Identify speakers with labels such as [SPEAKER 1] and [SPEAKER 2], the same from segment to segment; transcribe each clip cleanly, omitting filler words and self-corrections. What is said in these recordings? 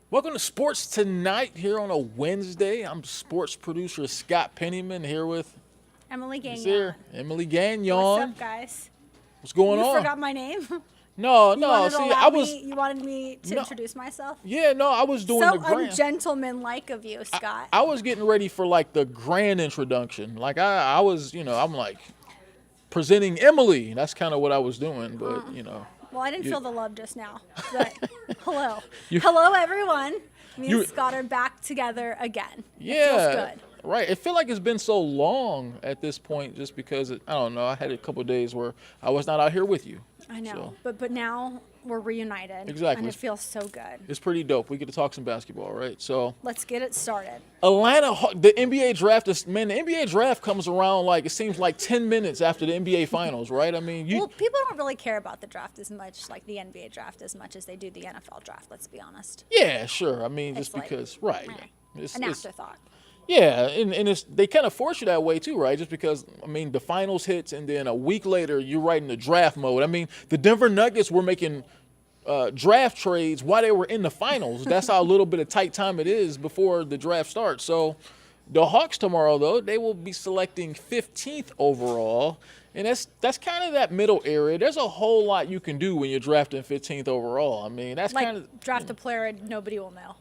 [SPEAKER 1] Welcome to Sports Tonight here on a Wednesday. I'm sports producer Scott Pennyman here with
[SPEAKER 2] Emily
[SPEAKER 1] here,
[SPEAKER 2] Gagnon.
[SPEAKER 1] Emily Gagnon.
[SPEAKER 2] What's up, guys?
[SPEAKER 1] What's going
[SPEAKER 2] You
[SPEAKER 1] on?
[SPEAKER 2] forgot my name.
[SPEAKER 1] No,
[SPEAKER 2] You
[SPEAKER 1] no.
[SPEAKER 2] wanted to
[SPEAKER 1] See,
[SPEAKER 2] allow
[SPEAKER 1] I was
[SPEAKER 2] me, you wanted me to
[SPEAKER 1] No.
[SPEAKER 2] introduce myself.
[SPEAKER 1] yeah, no, I was doing
[SPEAKER 2] So
[SPEAKER 1] the grand.
[SPEAKER 2] ungentlemanlike of you, Scott.
[SPEAKER 1] I was getting ready for like the grand introduction. Like I was, I'm like presenting Emily. That's kind of what I was doing, but
[SPEAKER 2] Well, I didn't
[SPEAKER 1] you-
[SPEAKER 2] feel the love just now. But hello,
[SPEAKER 1] You-
[SPEAKER 2] hello everyone. Me
[SPEAKER 1] You-
[SPEAKER 2] and Scott are back together again.
[SPEAKER 1] yeah,
[SPEAKER 2] It feels good.
[SPEAKER 1] right. It feel like it's been so long at this point, just because I don't know. I had a couple of days where I was not out here with you.
[SPEAKER 2] I know,
[SPEAKER 1] So.
[SPEAKER 2] but now we're reunited.
[SPEAKER 1] Exactly.
[SPEAKER 2] And it feels so good.
[SPEAKER 1] It's pretty dope. We get to talk some basketball, right? So
[SPEAKER 2] Let's get it started.
[SPEAKER 1] the NBA draft the NBA draft comes around like it seems like 10 minutes after the NBA finals, right? I mean,
[SPEAKER 2] Well, people don't really care about the draft as much, like the NBA draft, as much as they do the NFL draft. Let's be honest.
[SPEAKER 1] yeah, sure. I mean, just
[SPEAKER 2] It's like,
[SPEAKER 1] because, right?
[SPEAKER 2] meh,
[SPEAKER 1] It's,
[SPEAKER 2] An
[SPEAKER 1] it's-
[SPEAKER 2] afterthought.
[SPEAKER 1] yeah, and it's they kind of force you that way too, right? Just because I mean, the finals hits, and then a week later you're right in the draft mode. I mean, the Denver Nuggets were making draft trades while they were in the finals. That's how little bit of tight time it is before the draft starts. So the Hawks tomorrow, though, they will be selecting 15th overall. And that's kind of that middle area. There's a whole lot you can do when you're drafting 15th overall. I mean, that's kind of
[SPEAKER 2] Like draft a player nobody will know.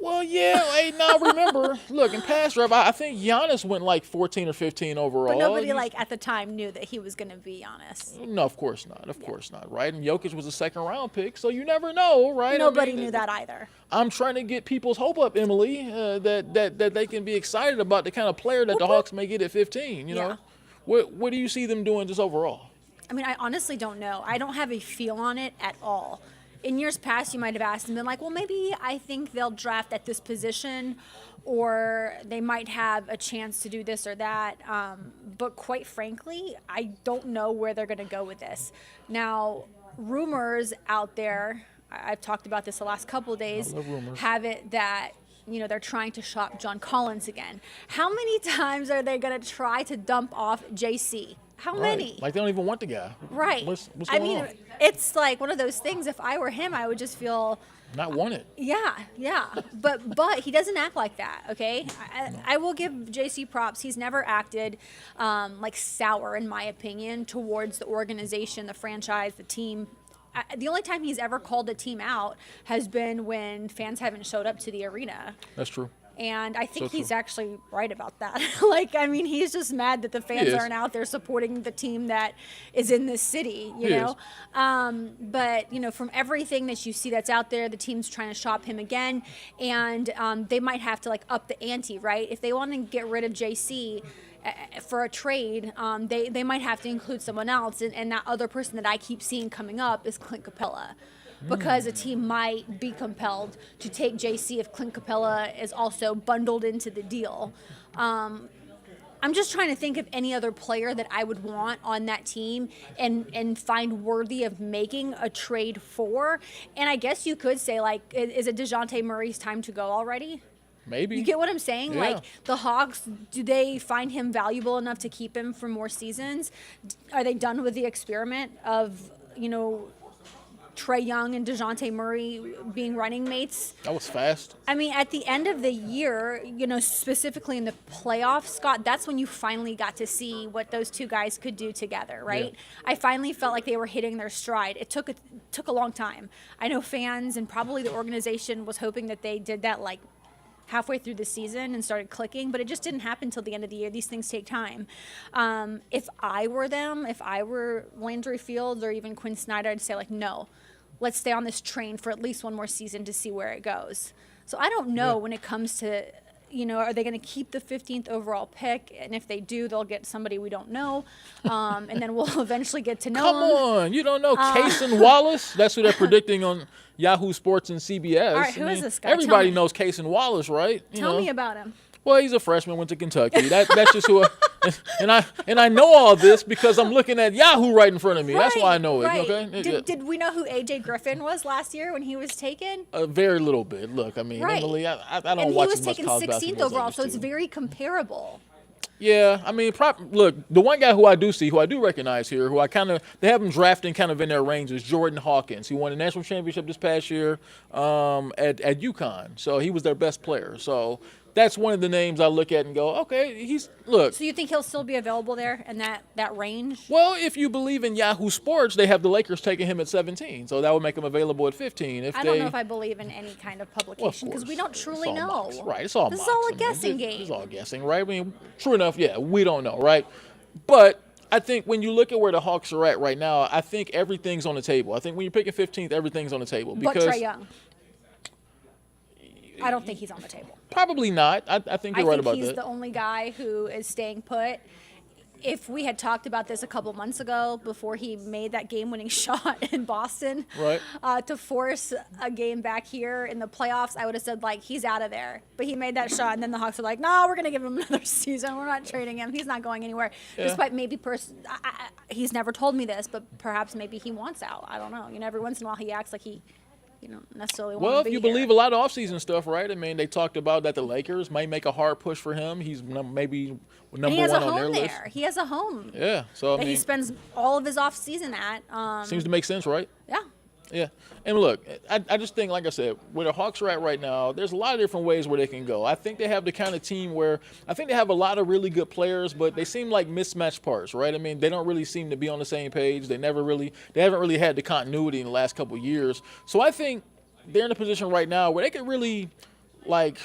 [SPEAKER 1] well, yeah. Hey, now remember, look, in past draft, I think Giannis went like 14 or 15 overall.
[SPEAKER 2] But nobody
[SPEAKER 1] He's-
[SPEAKER 2] like at the time knew that he was going to be honest.
[SPEAKER 1] No, of course not. Of course not, right? And Jokic was a second round pick, so you never know, right?
[SPEAKER 2] Nobody
[SPEAKER 1] I mean,
[SPEAKER 2] knew that either.
[SPEAKER 1] I'm trying to get people's hope up, Emily, that they can be excited about the kind of player that the Hawks may get at 15. You
[SPEAKER 2] Yeah.
[SPEAKER 1] know, what do you see them doing just overall?
[SPEAKER 2] I mean, I honestly don't know. I don't have a feel on it at all. In years past, you might have asked and been like, well, maybe I think they'll draft at this position, or they might have a chance to do this or that. But quite frankly, I don't know where they're going to go with this. Now, rumors out there, I've talked about this the last couple of days,
[SPEAKER 1] love rumors.
[SPEAKER 2] have it that they're trying to shop John Collins again. How many times are they going to try to dump off JC? How many?
[SPEAKER 1] Right. Like they don't even want the guy.
[SPEAKER 2] Right.
[SPEAKER 1] What's
[SPEAKER 2] I
[SPEAKER 1] going
[SPEAKER 2] mean,
[SPEAKER 1] on?
[SPEAKER 2] it's like one of those things. If I were him, I would just feel,
[SPEAKER 1] Not want it.
[SPEAKER 2] yeah. But he doesn't act like that. Okay. I will give JC props. He's never acted like sour, in my opinion, towards the organization, the franchise, the team. The only time he's ever called a team out has been when fans haven't showed up to the arena.
[SPEAKER 1] That's true.
[SPEAKER 2] And I think
[SPEAKER 1] So
[SPEAKER 2] he's
[SPEAKER 1] true.
[SPEAKER 2] actually right about that. He's just mad that the fans
[SPEAKER 1] is.
[SPEAKER 2] aren't out there supporting the team that is in this city, you
[SPEAKER 1] He
[SPEAKER 2] know? But, from everything that you see that's out there, the team's trying to shop him again. And they might have to, up the ante, right? If they want to get rid of JC for a trade, they might have to include someone else. And that other person that I keep seeing coming up is Clint Capella. Because a team might be compelled to take JC if Clint Capella is also bundled into the deal. I'm just trying to think of any other player that I would want on that team and find worthy of making a trade for. And I guess you could say, is it DeJounte Murray's time to go already?
[SPEAKER 1] Maybe.
[SPEAKER 2] You get what I'm saying?
[SPEAKER 1] Yeah.
[SPEAKER 2] The Hawks, do they find him valuable enough to keep him for more seasons? Are they done with the experiment of, Trae Young and DeJounte Murray being running mates?
[SPEAKER 1] That was fast.
[SPEAKER 2] I mean, at the end of the year, specifically in the playoffs, Scott, that's when you finally got to see what those two guys could do together, right?
[SPEAKER 1] Yeah.
[SPEAKER 2] I finally felt like they were hitting their stride. It took a long time. I know fans and probably the organization was hoping that they did that halfway through the season and started clicking, but it just didn't happen until the end of the year. These things take time. If I were them, if I were Landry Fields or even Quinn Snyder, I'd say no, let's stay on this train for at least one more season to see where it goes. So I don't know when it comes to, are they going to keep the 15th overall pick? And if they do, they'll get somebody we don't know. And then we'll eventually get to know
[SPEAKER 1] Come
[SPEAKER 2] them.
[SPEAKER 1] on, you don't know Cason Wallace? That's who they're predicting on Yahoo Sports and CBS.
[SPEAKER 2] All right, who is this guy?
[SPEAKER 1] Everybody
[SPEAKER 2] Tell me.
[SPEAKER 1] knows Cason Wallace, right?
[SPEAKER 2] Tell me about him.
[SPEAKER 1] Well, he's a freshman, went to Kentucky. That's just who. And I know all this because I'm looking at Yahoo right in front of me. That's why I know it.
[SPEAKER 2] Right.
[SPEAKER 1] Okay.
[SPEAKER 2] Did we know who AJ Griffin was last year when he was taken?
[SPEAKER 1] A very little bit. Look, I mean,
[SPEAKER 2] Right.
[SPEAKER 1] Emily, I don't
[SPEAKER 2] And he
[SPEAKER 1] watch
[SPEAKER 2] was
[SPEAKER 1] as much
[SPEAKER 2] taken
[SPEAKER 1] college
[SPEAKER 2] 16th
[SPEAKER 1] basketball as I
[SPEAKER 2] overall,
[SPEAKER 1] used
[SPEAKER 2] so it's
[SPEAKER 1] to.
[SPEAKER 2] very comparable.
[SPEAKER 1] Yeah, I mean, look, the one guy who I do recognize here, they have him drafting kind of in their range is Jordan Hawkins. He won the national championship this past year at UConn, so he was their best player. So that's one of the names I look at and go, okay,
[SPEAKER 2] So you think he'll still be available there in that range?
[SPEAKER 1] Well, if you believe in Yahoo Sports, they have the Lakers taking him at 17, so that would make him available at 15.
[SPEAKER 2] I don't know if I believe in any kind of publication because we don't truly know.
[SPEAKER 1] Right, it's all
[SPEAKER 2] This is
[SPEAKER 1] boxing.
[SPEAKER 2] all a guessing game.
[SPEAKER 1] It's all guessing, right? I mean, true enough, yeah, we don't know, right? But I think when you look at where the Hawks are at right now, I think everything's on the table. I think when you're picking 15th, everything's on the table.
[SPEAKER 2] But Trae Young. I don't think he's on the table.
[SPEAKER 1] Probably not. I think you're right about that.
[SPEAKER 2] He's the only guy who is staying put. If we had talked about this a couple months ago before he made that game-winning shot in Boston
[SPEAKER 1] right.
[SPEAKER 2] To force a game back here in the playoffs, I would have said, like, he's out of there. But he made that shot, and then the Hawks were like, no, we're going to give him another season. We're not trading him. He's not going anywhere.
[SPEAKER 1] Yeah.
[SPEAKER 2] Despite maybe he's never told me this, but perhaps maybe he wants out. I don't know. You know, every once in a while he acts like he don't necessarily want to be
[SPEAKER 1] Well, if you
[SPEAKER 2] here.
[SPEAKER 1] believe a lot of offseason stuff, right? I mean, they talked about that the Lakers might make a hard push for him. He's maybe number one on their list.
[SPEAKER 2] He has a home.
[SPEAKER 1] Yeah, so I mean,
[SPEAKER 2] he spends all of his off season at.
[SPEAKER 1] Seems to make sense, right?
[SPEAKER 2] Yeah.
[SPEAKER 1] Yeah. And look, I just think, like I said, where the Hawks are at right now, there's a lot of different ways where they can go. I think they have the kind of team where I think they have a lot of really good players, but they seem like mismatched parts, right? I mean, they don't really seem to be on the same page. They haven't really had the continuity in the last couple of years. So I think they're in a position right now where they could really, like,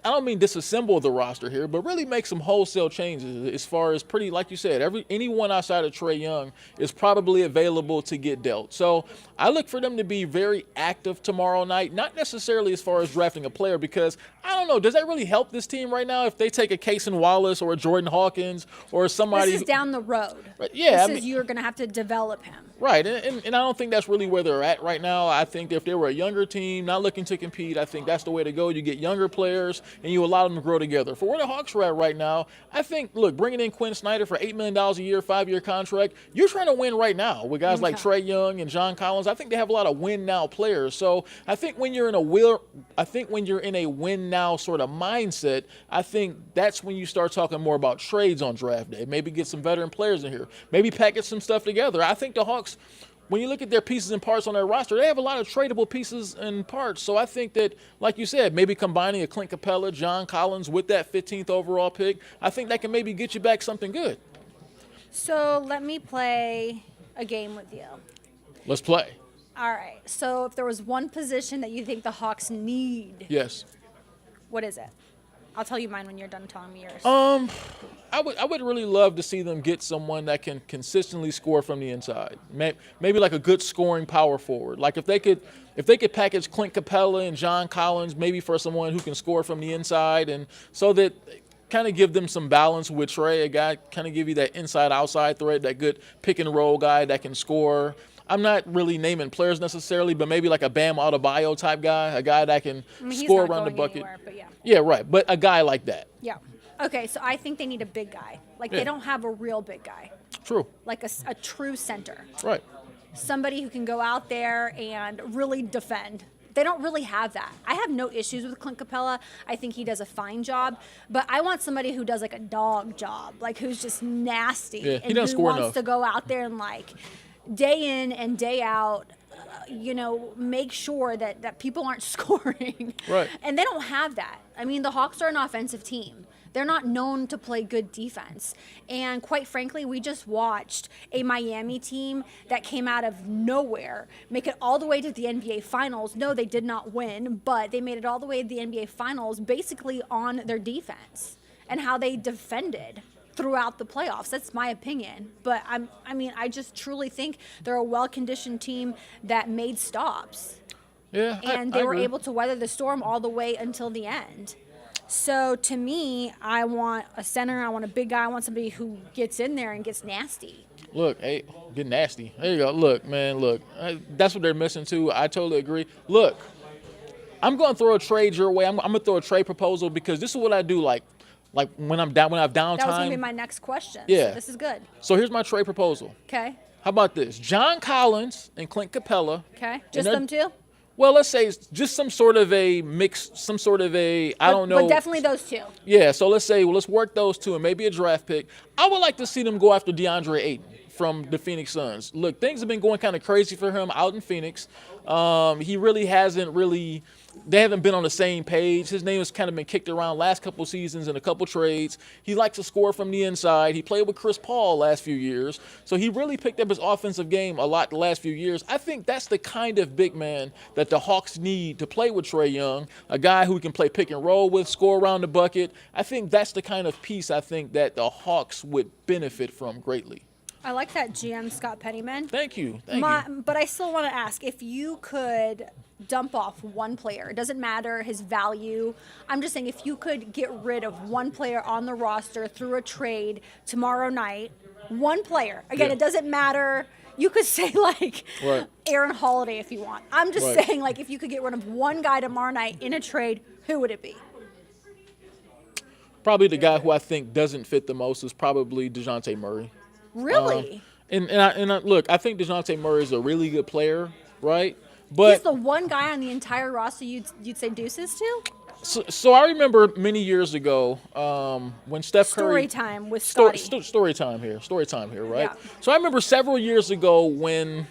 [SPEAKER 1] I don't mean disassemble the roster here, but really make some wholesale changes as far as like you said, anyone outside of Trae Young is probably available to get dealt. So I look for them to be very active tomorrow night, not necessarily as far as drafting a player, because I don't know, does that really help this team right now if they take a Cason Wallace or a Jordan Hawkins or somebody?
[SPEAKER 2] This is down the road.
[SPEAKER 1] Right, yeah.
[SPEAKER 2] You're going to have to develop him.
[SPEAKER 1] Right, and I don't think that's really where they're at right now. I think if they were a younger team, not looking to compete, I think that's the way to go. You get younger players, and you allow them to grow together. For where the Hawks are at right now, I think, look, bringing in Quinn Snyder for $8 million a year, 5-year contract, you're trying to win right now with guys like Trae Young and John Collins. I think they have a lot of win-now players. So I think when you're in a win-now sort of mindset, I think that's when you start talking more about trades on draft day. Maybe get some veteran players in here. Maybe package some stuff together. I think the Hawks, when you look at their pieces and parts on their roster, they have a lot of tradable pieces and parts. So I think that, like you said, maybe combining a Clint Capella, John Collins with that 15th overall pick, I think that can maybe get you back something good.
[SPEAKER 2] So let me play a game with you.
[SPEAKER 1] Let's play.
[SPEAKER 2] All right. So if there was one position that you think the Hawks need,
[SPEAKER 1] yes,
[SPEAKER 2] what is it? I'll tell you mine when you're done telling me yours.
[SPEAKER 1] I would really love to see them get someone that can consistently score from the inside. Maybe like a good scoring power forward. Like if they could package Clint Capella and John Collins, maybe for someone who can score from the inside, and so that kind of give them some balance with Trae, a guy kind of give you that inside-outside threat, that good pick-and-roll guy that can score. I'm not really naming players necessarily, but maybe like a Bam Adebayo type guy, a guy that can score around the bucket.
[SPEAKER 2] Anywhere, but yeah.
[SPEAKER 1] Yeah, right. But a guy like that.
[SPEAKER 2] Yeah. Okay, so I think they need a big guy. Like they don't have a real big guy.
[SPEAKER 1] True.
[SPEAKER 2] Like a true center.
[SPEAKER 1] Right.
[SPEAKER 2] Somebody who can go out there and really defend. They don't really have that. I have no issues with Clint Capella. I think he does a fine job. But I want somebody who does like a dog job, like who's just nasty.
[SPEAKER 1] Yeah,
[SPEAKER 2] and
[SPEAKER 1] doesn't
[SPEAKER 2] who
[SPEAKER 1] score
[SPEAKER 2] wants
[SPEAKER 1] enough.
[SPEAKER 2] to go out there and like day in and day out, make sure that people aren't scoring.
[SPEAKER 1] Right.
[SPEAKER 2] And they don't have that. I mean, the Hawks are an offensive team. They're not known to play good defense. And quite frankly, we just watched a Miami team that came out of nowhere make it all the way to the NBA Finals. No, they did not win, but they made it all the way to the NBA Finals basically on their defense and how they defended throughout the playoffs. That's my opinion. But I just truly think they're a well-conditioned team that made stops.
[SPEAKER 1] Yeah,
[SPEAKER 2] And
[SPEAKER 1] I
[SPEAKER 2] they were
[SPEAKER 1] agree.
[SPEAKER 2] able to weather the storm all the way until the end. So to me, I want a center. I want a big guy. I want somebody who gets in there and gets nasty.
[SPEAKER 1] Look, hey, get nasty. There you go. Look, man, look. That's what they're missing, too. I totally agree. Look, I'm going to throw a trade your way. I'm going to throw a trade proposal because this is what I do, like when I have downtime.
[SPEAKER 2] That was going to be my next question.
[SPEAKER 1] Yeah.
[SPEAKER 2] So this is good.
[SPEAKER 1] So here's my trade proposal.
[SPEAKER 2] Okay.
[SPEAKER 1] How about this? John Collins and Clint Capella.
[SPEAKER 2] Okay. Just
[SPEAKER 1] they're-
[SPEAKER 2] them two?
[SPEAKER 1] Well, let's say it's just some sort of a mix, some sort of a, I don't know.
[SPEAKER 2] But definitely those two.
[SPEAKER 1] Yeah, so let's say, well, let's work those two and maybe a draft pick. I would like to see them go after DeAndre Ayton from the Phoenix Suns. Look, things have been going kind of crazy for him out in Phoenix. He really hasn't really, they haven't been on the same page. His name has kind of been kicked around last couple seasons in a couple trades. He likes to score from the inside. He played with Chris Paul last few years. So he really picked up his offensive game a lot the last few years. I think that's the kind of big man that the Hawks need to play with Trae Young, a guy who can play pick and roll with, score around the bucket. I think that's the kind of piece I think that the Hawks would benefit from greatly.
[SPEAKER 2] I like that, GM Scott Pennyman.
[SPEAKER 1] Thank you. Thank you.
[SPEAKER 2] But I still want to ask, if you could dump off one player, it doesn't matter his value. I'm just saying, if you could get rid of one player on the roster through a trade tomorrow night, one player. Again,
[SPEAKER 1] Yeah.
[SPEAKER 2] It doesn't matter. You could say like
[SPEAKER 1] Right.
[SPEAKER 2] Aaron Holiday if you want. I'm just
[SPEAKER 1] Right.
[SPEAKER 2] saying, like, if you could get rid of one guy tomorrow night in a trade, who would it be?
[SPEAKER 1] Probably the guy who I think doesn't fit the most is probably DeJounte Murray.
[SPEAKER 2] Really?
[SPEAKER 1] Look, I think DeJounte Murray is a really good player, right?
[SPEAKER 2] He's
[SPEAKER 1] But
[SPEAKER 2] the one guy on the entire roster you'd say deuces to?
[SPEAKER 1] so I remember many years ago when Steph Curry.
[SPEAKER 2] Story time with Scotty.
[SPEAKER 1] Story time here, right?
[SPEAKER 2] Yeah.
[SPEAKER 1] So I remember several years ago when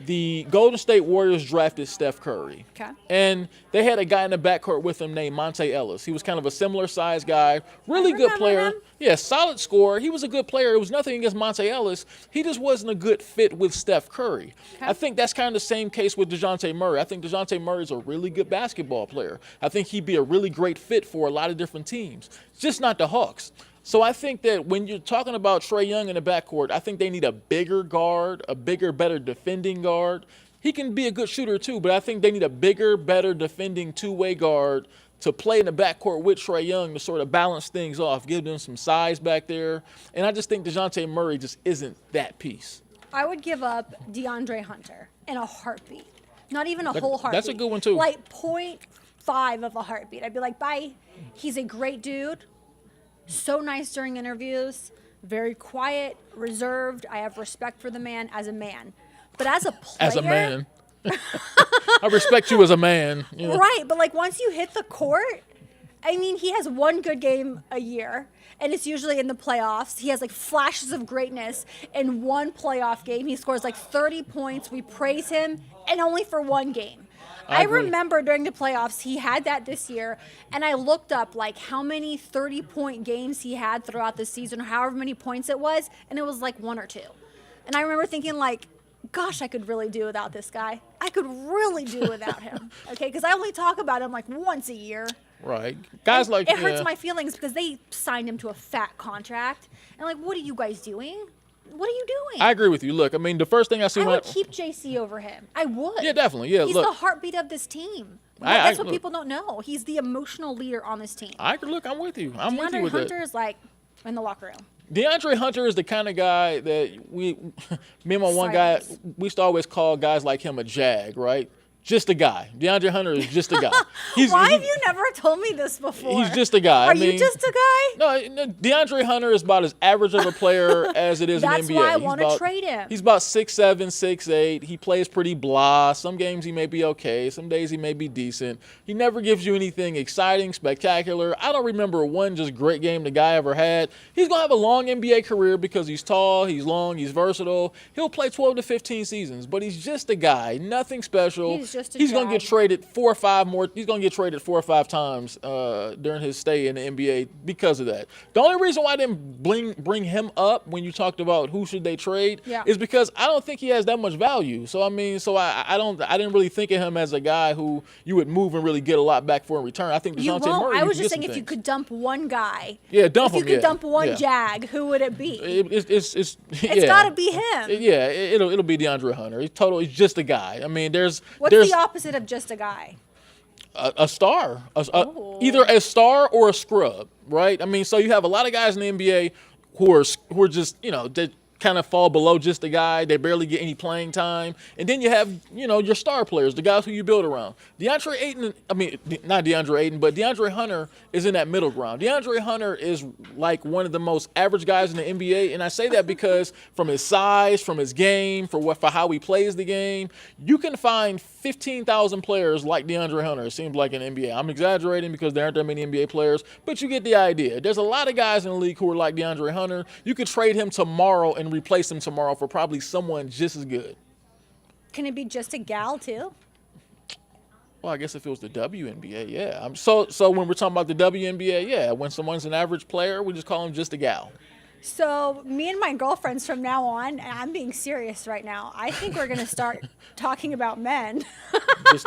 [SPEAKER 1] the Golden State Warriors drafted Steph Curry.
[SPEAKER 2] Okay.
[SPEAKER 1] And they had a guy in the backcourt with him named Monte Ellis. He was kind of a similar size guy, really good
[SPEAKER 2] remember
[SPEAKER 1] player.
[SPEAKER 2] him.
[SPEAKER 1] Yeah, solid scorer. He was a good player. It was nothing against Monte Ellis. He just wasn't a good fit with Steph Curry.
[SPEAKER 2] Okay.
[SPEAKER 1] I think that's kind of the same case with DeJounte Murray. I think DeJounte Murray is a really good basketball player. I think he'd be a really great fit for a lot of different teams, just not the Hawks. So I think that when you're talking about Trae Young in the backcourt, I think they need a bigger guard, a bigger, better defending guard. He can be a good shooter too, but I think they need a bigger, better defending two-way guard to play in the backcourt with Trae Young to sort of balance things off, give them some size back there. And I just think DeJounte Murray just isn't that piece.
[SPEAKER 2] I would give up DeAndre Hunter in a heartbeat. Not even a whole heartbeat.
[SPEAKER 1] That's a good one, too.
[SPEAKER 2] Like 0.5 of a heartbeat. I'd be like, bye. He's a great dude. So nice during interviews. Very quiet, reserved. I have respect for the man as a man. But as a player.
[SPEAKER 1] As a man. I respect you as a man. You know?
[SPEAKER 2] Right, but like once you hit the court, I mean, he has one good game a year, and it's usually in the playoffs. He has like flashes of greatness in one playoff game. He scores like 30 points. We praise him, and only for one game. I
[SPEAKER 1] agree.
[SPEAKER 2] remember during the playoffs, he had that this year, and I looked up like how many 30-point games he had throughout the season, or however many points it was, and it was like one or two. And I remember thinking like, gosh, I could really do without this guy. I could really do without him. Okay, because I only talk about him like once a year.
[SPEAKER 1] Right. Guys like
[SPEAKER 2] It hurts
[SPEAKER 1] yeah.
[SPEAKER 2] my feelings because they signed him to a fat contract. And like, what are you guys doing? What are you doing?
[SPEAKER 1] I agree with you. Look, I mean, the first thing I see
[SPEAKER 2] I
[SPEAKER 1] when
[SPEAKER 2] would keep JC over him. I would.
[SPEAKER 1] Yeah, definitely. Yeah,
[SPEAKER 2] He's
[SPEAKER 1] look.
[SPEAKER 2] the heartbeat of this team.
[SPEAKER 1] I-
[SPEAKER 2] That's what
[SPEAKER 1] look.
[SPEAKER 2] people don't know. He's the emotional leader on this team.
[SPEAKER 1] Look, I'm with you. I'm with you
[SPEAKER 2] DeAndre
[SPEAKER 1] with
[SPEAKER 2] Hunter
[SPEAKER 1] that.
[SPEAKER 2] is like in the locker room.
[SPEAKER 1] DeAndre Hunter is the kind of guy that me and my one guy,
[SPEAKER 2] Silence.
[SPEAKER 1] we used to always call guys like him a jag, right? Just a guy. DeAndre Hunter is just a guy.
[SPEAKER 2] Why have you never told me this before?
[SPEAKER 1] He's just a guy.
[SPEAKER 2] Are
[SPEAKER 1] I mean,
[SPEAKER 2] you just a guy?
[SPEAKER 1] No, DeAndre Hunter is about as average of a player as it is
[SPEAKER 2] That's
[SPEAKER 1] in the NBA.
[SPEAKER 2] why I
[SPEAKER 1] He's
[SPEAKER 2] wanna
[SPEAKER 1] about-
[SPEAKER 2] trade him.
[SPEAKER 1] He's about 6'7", 6'8". He plays pretty blah. Some games he may be okay. Some days he may be decent. He never gives you anything exciting, spectacular. I don't remember one just great game the guy ever had. He's going to have a long NBA career because he's tall, he's long, he's versatile. He'll play 12 to 15 seasons, but he's just a guy. Nothing special.
[SPEAKER 2] He's just a
[SPEAKER 1] He's going to
[SPEAKER 2] jag.
[SPEAKER 1] get traded 4 or 5 more. He's going to get traded 4 or 5 times during his stay in the NBA because of that. The only reason why I didn't bring him up when you talked about who should they trade
[SPEAKER 2] Yeah.
[SPEAKER 1] is because I don't think he has that much value. So I mean, I didn't really think of him as a guy who you would move and really get a lot back for in return. I think
[SPEAKER 2] You
[SPEAKER 1] DeJounte
[SPEAKER 2] won't.
[SPEAKER 1] Murray.
[SPEAKER 2] I
[SPEAKER 1] you
[SPEAKER 2] was
[SPEAKER 1] can
[SPEAKER 2] just
[SPEAKER 1] get
[SPEAKER 2] saying,
[SPEAKER 1] some
[SPEAKER 2] if you
[SPEAKER 1] things.
[SPEAKER 2] could dump one guy,
[SPEAKER 1] Yeah, dump
[SPEAKER 2] if
[SPEAKER 1] him.
[SPEAKER 2] you could
[SPEAKER 1] yeah.
[SPEAKER 2] dump one
[SPEAKER 1] Yeah.
[SPEAKER 2] jag, who would it be?
[SPEAKER 1] It's
[SPEAKER 2] It's got to be him.
[SPEAKER 1] Yeah, it'll be DeAndre Hunter. He's just a guy. I mean, there's
[SPEAKER 2] What's the opposite of just a guy?
[SPEAKER 1] a star,
[SPEAKER 2] Oh.
[SPEAKER 1] either a star or a scrub, right? I mean, so you have a lot of guys in the NBA who are just, kind of fall below just a guy. They barely get any playing time. And then you have, your star players, the guys who you build around. DeAndre Ayton, not DeAndre Ayton, but DeAndre Hunter is in that middle ground. DeAndre Hunter is like one of the most average guys in the NBA. And I say that because from his size, from his game, for how he plays the game, you can find 15,000 players like DeAndre Hunter, it seems like, in the NBA. I'm exaggerating because there aren't that many NBA players, but you get the idea. There's a lot of guys in the league who are like DeAndre Hunter. You could trade him tomorrow and replace him tomorrow for probably someone just as good.
[SPEAKER 2] Can it be just a gal too?
[SPEAKER 1] Well, I guess if it was the WNBA, yeah. So when we're talking about the WNBA, yeah, when someone's an average player, we just call him just a gal.
[SPEAKER 2] So me and my girlfriends from now on, and I'm being serious right now, I think we're going to start talking about men
[SPEAKER 1] just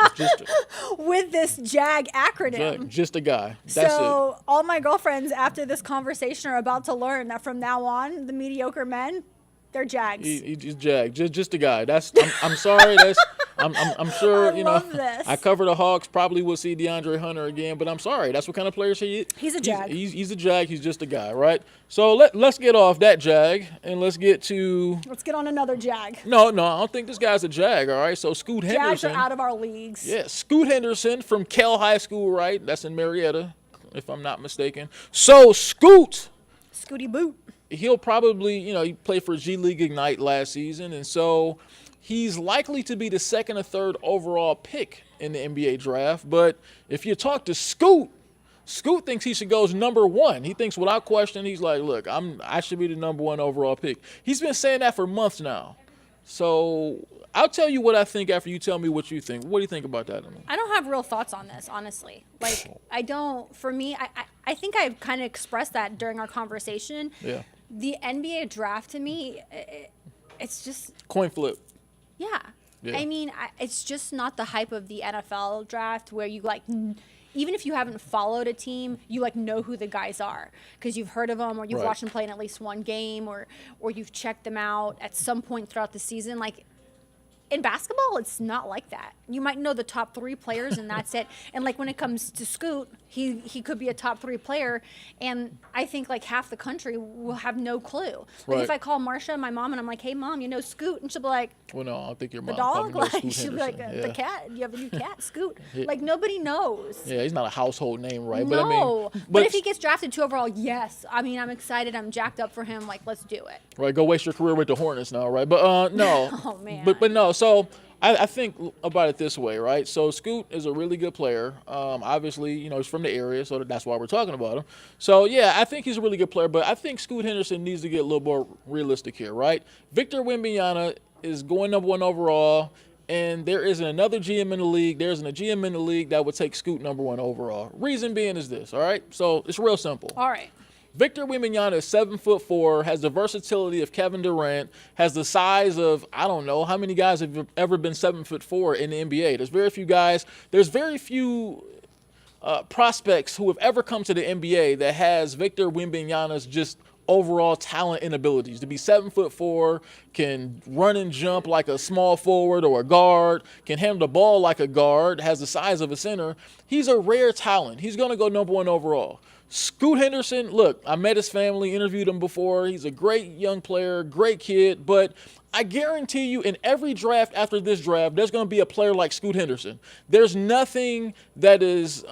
[SPEAKER 2] with this JAG acronym.
[SPEAKER 1] Just a guy. That's
[SPEAKER 2] so
[SPEAKER 1] it.
[SPEAKER 2] all my girlfriends after this conversation are about to learn that from now on, the mediocre men, they're JAGs.
[SPEAKER 1] He's Jag. Just a guy. I'm sorry. I'm sure.
[SPEAKER 2] I love this.
[SPEAKER 1] I cover the Hawks. Probably will see DeAndre Hunter again, but I'm sorry. That's what kind of player he is.
[SPEAKER 2] He's a Jag.
[SPEAKER 1] He's a Jag. He's just a guy, right? So let's get off that Jag and let's get
[SPEAKER 2] on another Jag.
[SPEAKER 1] No, I don't think this guy's a Jag. All right. So Scoot
[SPEAKER 2] Jags
[SPEAKER 1] Henderson.
[SPEAKER 2] are out of our leagues.
[SPEAKER 1] Yeah, Scoot Henderson from Kell High School, right? That's in Marietta, if I'm not mistaken. So Scooty
[SPEAKER 2] Boot.
[SPEAKER 1] He'll probably, he played for G League Ignite last season, and so he's likely to be the second or third overall pick in the NBA draft. But if you talk to Scoot thinks he should go as number one. He thinks without question, he's like, look, I should be the number one overall pick. He's been saying that for months now. So I'll tell you what I think after you tell me what you think. What do you think about that?
[SPEAKER 2] I don't have real thoughts on this, honestly. For me, I think I kind of expressed that during our conversation.
[SPEAKER 1] Yeah.
[SPEAKER 2] The NBA draft to me, it's just
[SPEAKER 1] coin flip.
[SPEAKER 2] Yeah. I mean, it's just not the hype of the NFL draft where you even if you haven't followed a team, you know who the guys are because you've heard of them or you've watched them play in at least one game or you've checked them out at some point throughout the season. In basketball, it's not like that. You might know the top 3 players, and that's it. And when it comes to Scoot, he could be a top 3 player, and I think half the country will have no clue. If I call Marsha, my mom, and I'm like, "Hey, Mom, you know Scoot?" and she'll be like,
[SPEAKER 1] "Well, no, I don't think your mom."
[SPEAKER 2] The dog,
[SPEAKER 1] probably knows
[SPEAKER 2] she'll be like,
[SPEAKER 1] Henderson.
[SPEAKER 2] "The cat. You have a new cat, Scoot." Nobody knows.
[SPEAKER 1] Yeah, he's not a household name, right?
[SPEAKER 2] No, but if he gets drafted 2 overall, yes. I mean, I'm excited. I'm jacked up for him. Let's do it.
[SPEAKER 1] Right, go waste your career with the Hornets now, right? But no.
[SPEAKER 2] Oh man.
[SPEAKER 1] But no. So I think about it this way, right? So Scoot is a really good player. Obviously, he's from the area, so that's why we're talking about him. So, yeah, I think he's a really good player, but I think Scoot Henderson needs to get a little more realistic here, right? Victor Wembanyama is going number 1 overall, and there isn't another GM in the league. There isn't a GM in the league that would take Scoot number 1 overall. Reason being is this, all right? So it's real simple.
[SPEAKER 2] All right.
[SPEAKER 1] Victor Wembanyama is 7'4", has the versatility of Kevin Durant, has the size of, I don't know, how many guys have ever been 7'4" in the NBA? There's very few guys. There's very few prospects who have ever come to the NBA that has Victor Wembanyama's just overall talent and abilities. To be 7'4", can run and jump like a small forward or a guard, can handle the ball like a guard, has the size of a center. He's a rare talent. He's going to go number 1 overall. Scoot Henderson, look, I met his family, interviewed him before. He's a great young player, great kid, but I guarantee you in every draft after this draft, there's going to be a player like Scoot Henderson. There's nothing that is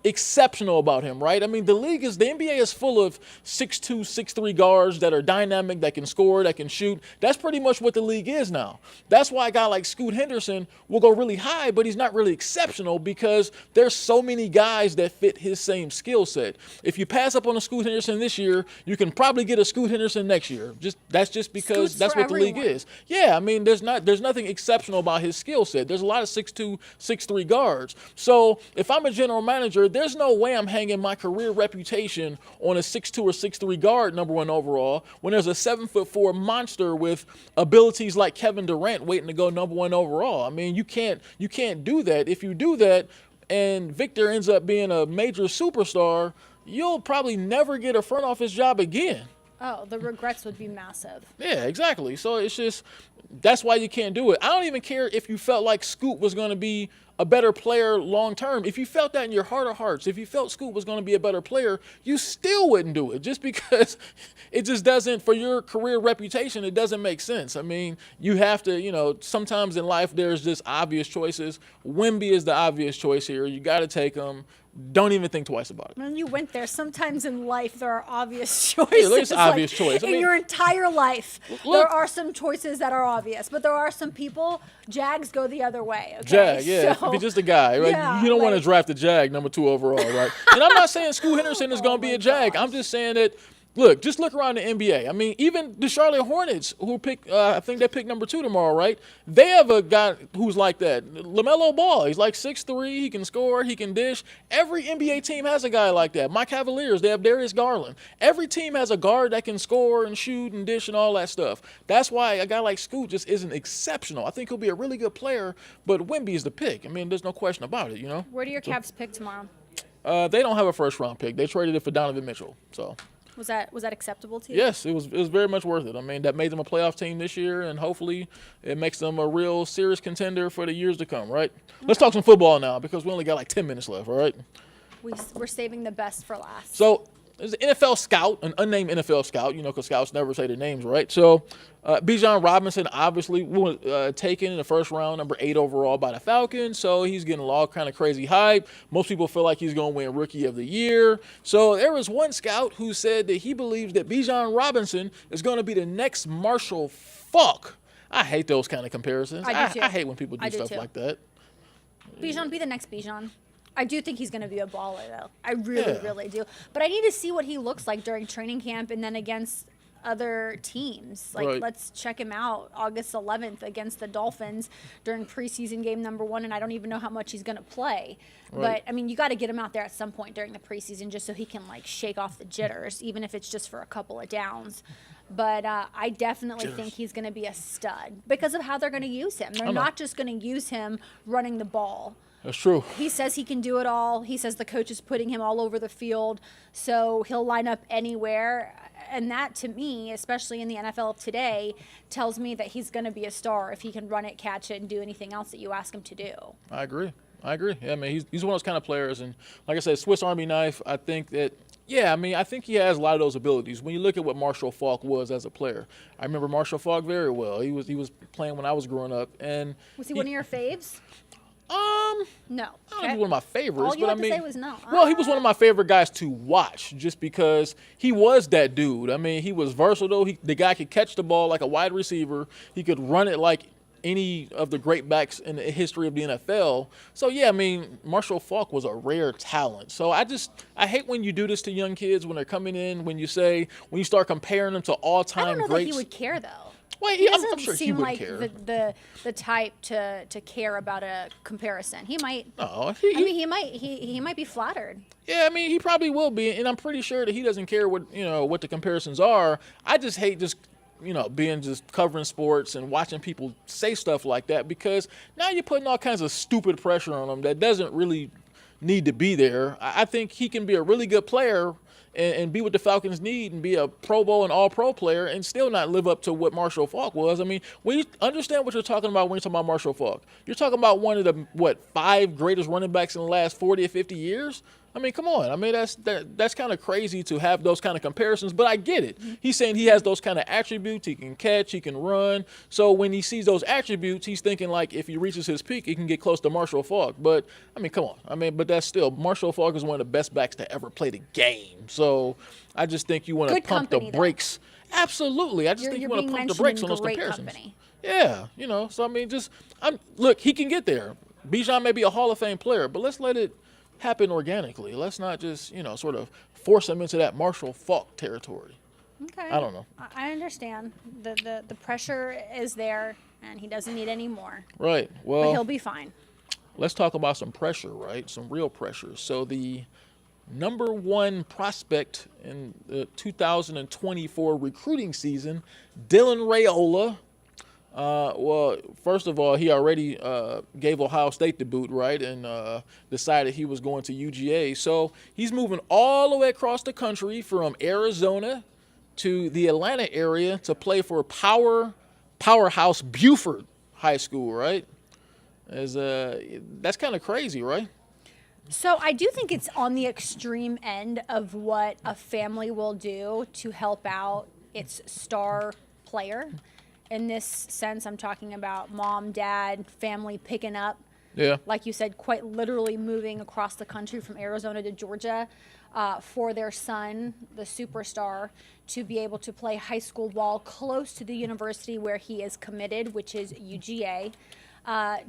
[SPEAKER 1] exceptional about him, right? I mean, the NBA is full of 6'2", 6'3" guards that are dynamic, that can score, that can shoot. That's pretty much what the league is now. That's why a guy like Scoot Henderson will go really high, but he's not really exceptional because there's so many guys that fit his same skill set. If you pass up on a Scoot Henderson this year, you can probably get a Scoot Henderson next year. That's just because that's what the league is. Yeah, I mean, there's nothing exceptional about his skill set. There's a lot of 6'2", 6'3" guards. So if I'm a general manager, there's no way I'm hanging my career reputation on a 6'2" or 6'3" guard number 1 overall when there's a 7'4" monster with abilities like Kevin Durant waiting to go number 1 overall. I mean, you can't do that. If you do that and Victor ends up being a major superstar, you'll probably never get a front office job again.
[SPEAKER 2] Oh, the regrets would be massive.
[SPEAKER 1] Yeah, exactly. So it's just, that's why you can't do it. I don't even care if you felt like Scoot was going to be a better player long term. If you felt that in your heart of hearts, if you felt Scoot was going to be a better player, you still wouldn't do it just because it just doesn't, for your career reputation, it doesn't make sense. I mean, you have to, sometimes in life there's just obvious choices. Wemby is the obvious choice here. You got to take him. Don't even think twice about it.
[SPEAKER 2] When you went there, sometimes in life there are obvious choices.
[SPEAKER 1] Yeah, there's obvious choice.
[SPEAKER 2] In your entire life, there are some choices that are obvious, but there are some people. Jags go the other way. Okay?
[SPEAKER 1] Jag, yeah.
[SPEAKER 2] So,
[SPEAKER 1] if you're just a guy, right?
[SPEAKER 2] Yeah,
[SPEAKER 1] you don't want to draft a Jag number 2 overall, right? And I'm not saying Scoot Henderson is going to be a Jag. I'm just saying that. Look, just look around the NBA. I mean, even the Charlotte Hornets, who pick, I think they pick number 2 tomorrow, right? They have a guy who's like that. LaMelo Ball, he's like 6'3", he can score, he can dish. Every NBA team has a guy like that. My Cavaliers, they have Darius Garland. Every team has a guard that can score and shoot and dish and all that stuff. That's why a guy like Scoot just isn't exceptional. I think he'll be a really good player, but Wemby is the pick. I mean, there's no question about it,
[SPEAKER 2] Where do your Cavs pick tomorrow?
[SPEAKER 1] They don't have a first-round pick. They traded it for Donovan Mitchell, so...
[SPEAKER 2] Was that acceptable to you?
[SPEAKER 1] Yes, it was very much worth it. I mean, that made them a playoff team this year, and hopefully it makes them a real serious contender for the years to come, right? Okay. Let's talk some football now because we only got like 10 minutes left, all right?
[SPEAKER 2] We're saving the best for last.
[SPEAKER 1] So there's an NFL scout, an unnamed NFL scout, because scouts never say their names, right? So Bijan Robinson obviously was taken in the first round, number 8 overall by the Falcons. So he's getting all kind of crazy hype. Most people feel like he's going to win Rookie of the Year. So there was one scout who said that he believes that Bijan Robinson is going to be the next Marshall Faulk. I hate those kind of comparisons.
[SPEAKER 2] I do too.
[SPEAKER 1] I hate when people do stuff
[SPEAKER 2] too.
[SPEAKER 1] like that.
[SPEAKER 2] Bijan, be the next Bijan. I do think he's going to be a baller, though. I really do. But I need to see what he looks like during training camp and then against other teams. Like, Let's check him out August 11th against the Dolphins during preseason game number 1, and I don't even know how much he's going to play. Right. But, I mean, you got to get him out there at some point during the preseason just so he can, shake off the jitters, even if it's just for a couple of downs. But I definitely think he's going to be a stud because of how they're going to use him. They're not just going to use him running the ball.
[SPEAKER 1] That's true.
[SPEAKER 2] He says he can do it all. He says the coach is putting him all over the field, so he'll line up anywhere. And that, to me, especially in the NFL of today, tells me that he's going to be a star if he can run it, catch it, and do anything else that you ask him to do.
[SPEAKER 1] I agree. Yeah, I mean, he's one of those kind of players. And like I said, Swiss Army knife, I think that, I think he has a lot of those abilities. When you look at what Marshall Faulk was as a player, I remember Marshall Faulk very well. He was playing when I was growing up. And
[SPEAKER 2] was he one of your faves? No.
[SPEAKER 1] I don't know if he was one of my favorites,
[SPEAKER 2] All you
[SPEAKER 1] but
[SPEAKER 2] had
[SPEAKER 1] I mean,
[SPEAKER 2] to say was no.
[SPEAKER 1] Well, he was one of my favorite guys to watch, just because he was that dude. I mean, he was versatile. The guy could catch the ball like a wide receiver. He could run it like any of the great backs in the history of the NFL. So I mean, Marshall Faulk was a rare talent. So I hate when you do this to young kids when they're coming in. When you start comparing them to all-time greats.
[SPEAKER 2] I don't know that he would care though.
[SPEAKER 1] Well,
[SPEAKER 2] he
[SPEAKER 1] I'm
[SPEAKER 2] doesn't
[SPEAKER 1] sure he
[SPEAKER 2] seem
[SPEAKER 1] would
[SPEAKER 2] like
[SPEAKER 1] care.
[SPEAKER 2] the type to care about a comparison. He might.
[SPEAKER 1] No,
[SPEAKER 2] he might be flattered.
[SPEAKER 1] Yeah, I mean, he probably will be, and I'm pretty sure that he doesn't care what the comparisons are. I just hate being just covering sports and watching people say stuff like that, because now you're putting all kinds of stupid pressure on him that doesn't really need to be there. I think he can be a really good player and be what the Falcons need and be a Pro Bowl and All-Pro player and still not live up to what Marshall Faulk was. I mean, when you understand what you're talking about when you're talking about Marshall Faulk, you're talking about one of the, 5 greatest running backs in the last 40 or 50 years? I mean, come on. I mean, that's kind of crazy to have those kind of comparisons, but I get it. He's saying he has those kind of attributes. He can catch, he can run. So when he sees those attributes, he's thinking like if he reaches his peak, he can get close to Marshall Faulk. But, I mean, come on. I mean, but that's still, Marshall Faulk is one of the best backs to ever play the game. So I just think you want to pump the brakes. Absolutely. I just think you want to pump the brakes on those comparisons.
[SPEAKER 2] Company.
[SPEAKER 1] Yeah, so I mean, look, he can get there. Bijan may be a Hall of Fame player, but let's let it happen organically. Let's not just, sort of force him into that Marshall Faulk territory.
[SPEAKER 2] Okay.
[SPEAKER 1] I don't know.
[SPEAKER 2] I understand. The pressure is there, and he doesn't need any more.
[SPEAKER 1] Right. Well,
[SPEAKER 2] but he'll be fine.
[SPEAKER 1] Let's talk about some pressure, right? Some real pressure. So the number 1 prospect in the 2024 recruiting season, Dylan Raiola. Well, first of all, he already gave Ohio State the boot, right, and decided he was going to UGA. So he's moving all the way across the country from Arizona to the Atlanta area to play for powerhouse Buford High School, right? That's kind of crazy, right?
[SPEAKER 2] So I do think it's on the extreme end of what a family will do to help out its star player. In this sense, I'm talking about mom, dad, family picking up.
[SPEAKER 1] Yeah.
[SPEAKER 2] Like you said, quite literally moving across the country from Arizona to Georgia for their son, the superstar, to be able to play high school ball close to the university where he is committed, which is UGA.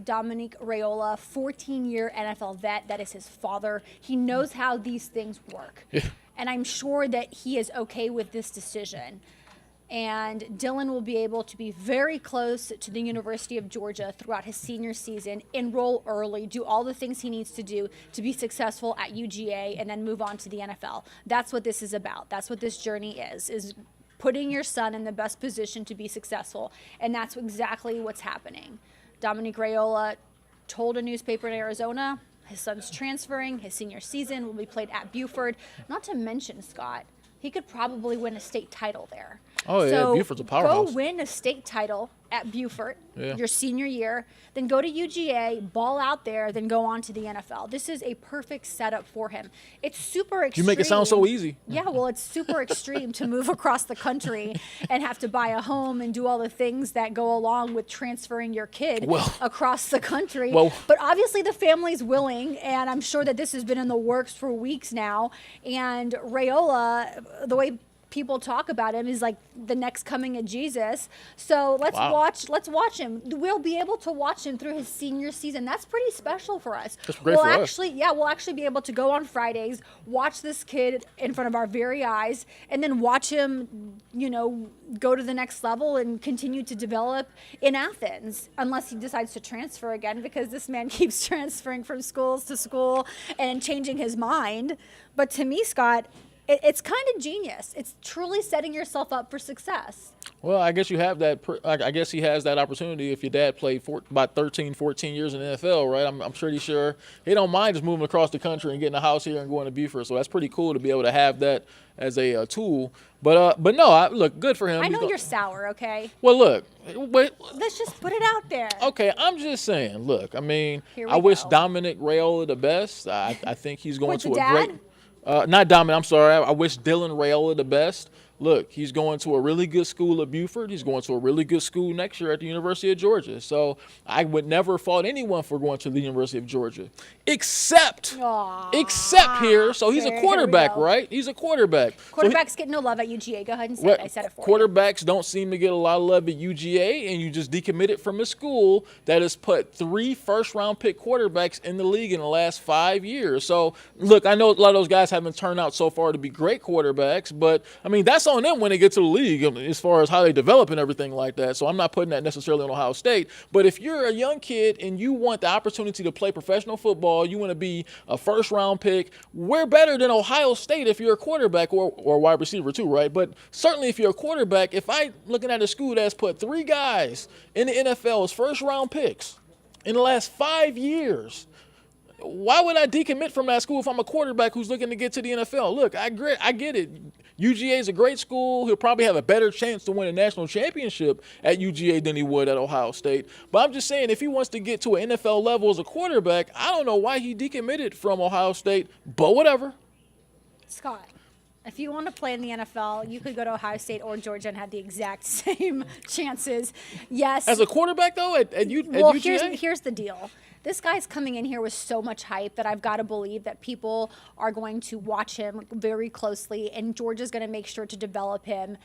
[SPEAKER 2] Dominique Raiola, 14-year NFL vet. That is his father. He knows how these things work.
[SPEAKER 1] Yeah.
[SPEAKER 2] And I'm sure that he is okay with this decision. And Dylan will be able to be very close to the University of Georgia throughout his senior season, enroll early, do all the things he needs to do to be successful at UGA, and then move on to the NFL. That's what this is about. That's what this journey is putting your son in the best position to be successful. And that's exactly what's happening. Dominique Raiola told a newspaper in Arizona his son's transferring. His senior season will be played at Buford. Not to mention, Scott, he could probably win a state title there.
[SPEAKER 1] Oh, yeah, Buford's a powerhouse.
[SPEAKER 2] Go win a state title at Buford
[SPEAKER 1] Yeah.
[SPEAKER 2] your senior year, then go to UGA, ball out there, then go on to the NFL. This is a perfect setup for him. It's super extreme.
[SPEAKER 1] You make it sound so easy.
[SPEAKER 2] Yeah, well, it's super extreme to move across the country and have to buy a home and do all the things that go along with transferring your kid across the country. But obviously the family's willing, and I'm sure that this has been in the works for weeks now. And Raiola, the way people talk about him is like the next coming of Jesus. So let's watch him. We'll be able to watch him through his senior season. That's pretty special for us.
[SPEAKER 1] That's great for us.
[SPEAKER 2] We'll actually be able to go on Fridays, watch this kid in front of our very eyes, and then watch him, go to the next level and continue to develop in Athens, unless he decides to transfer again, because this man keeps transferring from schools to school and changing his mind. But to me, Scott, it's kind of genius. It's truly setting yourself up for success.
[SPEAKER 1] Well, I guess you have that. I guess he has that opportunity if your dad played for about 13, 14 years in the NFL, right? I'm pretty sure he don't mind just moving across the country and getting a house here and going to Buford. So that's pretty cool to be able to have that as a tool. But no, look, good for him.
[SPEAKER 2] I know you're sour, okay?
[SPEAKER 1] Well, look,
[SPEAKER 2] let's just put it out there.
[SPEAKER 1] Okay, I'm just saying. Look, I mean, I
[SPEAKER 2] go.
[SPEAKER 1] wish Dominic Raiola the best. I think he's going to a
[SPEAKER 2] dad?
[SPEAKER 1] great. Not Dominic, I'm sorry. I wish Dylan Raiola the best. Look, he's going to a really good school at Buford. He's going to a really good school next year at the University of Georgia. So I would never fault anyone for going to the University of Georgia, except here. So he's a quarterback, right? He's a quarterback.
[SPEAKER 2] Quarterbacks get no love at UGA. Go ahead and say it. I said it for you.
[SPEAKER 1] Quarterbacks don't seem to get a lot of love at UGA, and you just decommitted from a school that has put 3 first-round pick quarterbacks in the league in the last 5 years. So, look, I know a lot of those guys haven't turned out so far to be great quarterbacks, but, I mean, that's on them when they get to the league as far as how they develop and everything like that. So I'm not putting that necessarily on Ohio State. But if you're a young kid and you want the opportunity to play professional football, you want to be a first-round pick, we're better than Ohio State if you're a quarterback or wide receiver too, right? But certainly if you're a quarterback, if I'm looking at a school that's put 3 guys in the NFL as first-round picks in the last 5 years, why would I decommit from that school if I'm a quarterback who's looking to get to the NFL? Look, I get it. UGA is a great school. He'll probably have a better chance to win a national championship at UGA than he would at Ohio State. But I'm just saying, if he wants to get to an NFL level as a quarterback, I don't know why he decommitted from Ohio State, but whatever.
[SPEAKER 2] Scott, if you want to play in the NFL, you could go to Ohio State or Georgia and have the exact same chances. Yes.
[SPEAKER 1] As a quarterback, though, at UGA?
[SPEAKER 2] Here's the deal. This guy's coming in here with so much hype that I've got to believe that people are going to watch him very closely, and Georgia's going to make sure to develop him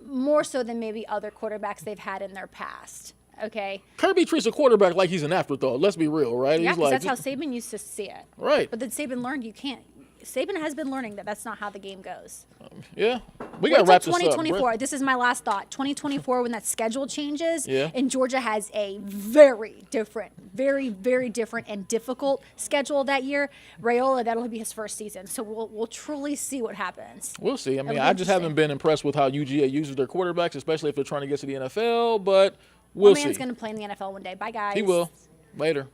[SPEAKER 2] more so than maybe other quarterbacks they've had in their past. Okay?
[SPEAKER 1] Kirby treats a quarterback like he's an afterthought. Let's be real, right?
[SPEAKER 2] Yeah, because that's how Saban used to see it.
[SPEAKER 1] Right.
[SPEAKER 2] But then Saban learned you can't. Saban has been learning that that's not how the game goes.
[SPEAKER 1] Yeah. We got to wrap this up.
[SPEAKER 2] 2024. This is my last thought. 2024, when that schedule changes,
[SPEAKER 1] yeah,
[SPEAKER 2] and Georgia has a very different, very, very different and difficult schedule that year, Raiola, that'll be his first season. So we'll truly see what happens.
[SPEAKER 1] We'll see. I mean, I just haven't been impressed with how UGA uses their quarterbacks, especially if they're trying to get to the NFL, but we'll see.
[SPEAKER 2] Man's going to play in the NFL one day. Bye, guys.
[SPEAKER 1] He will. Later.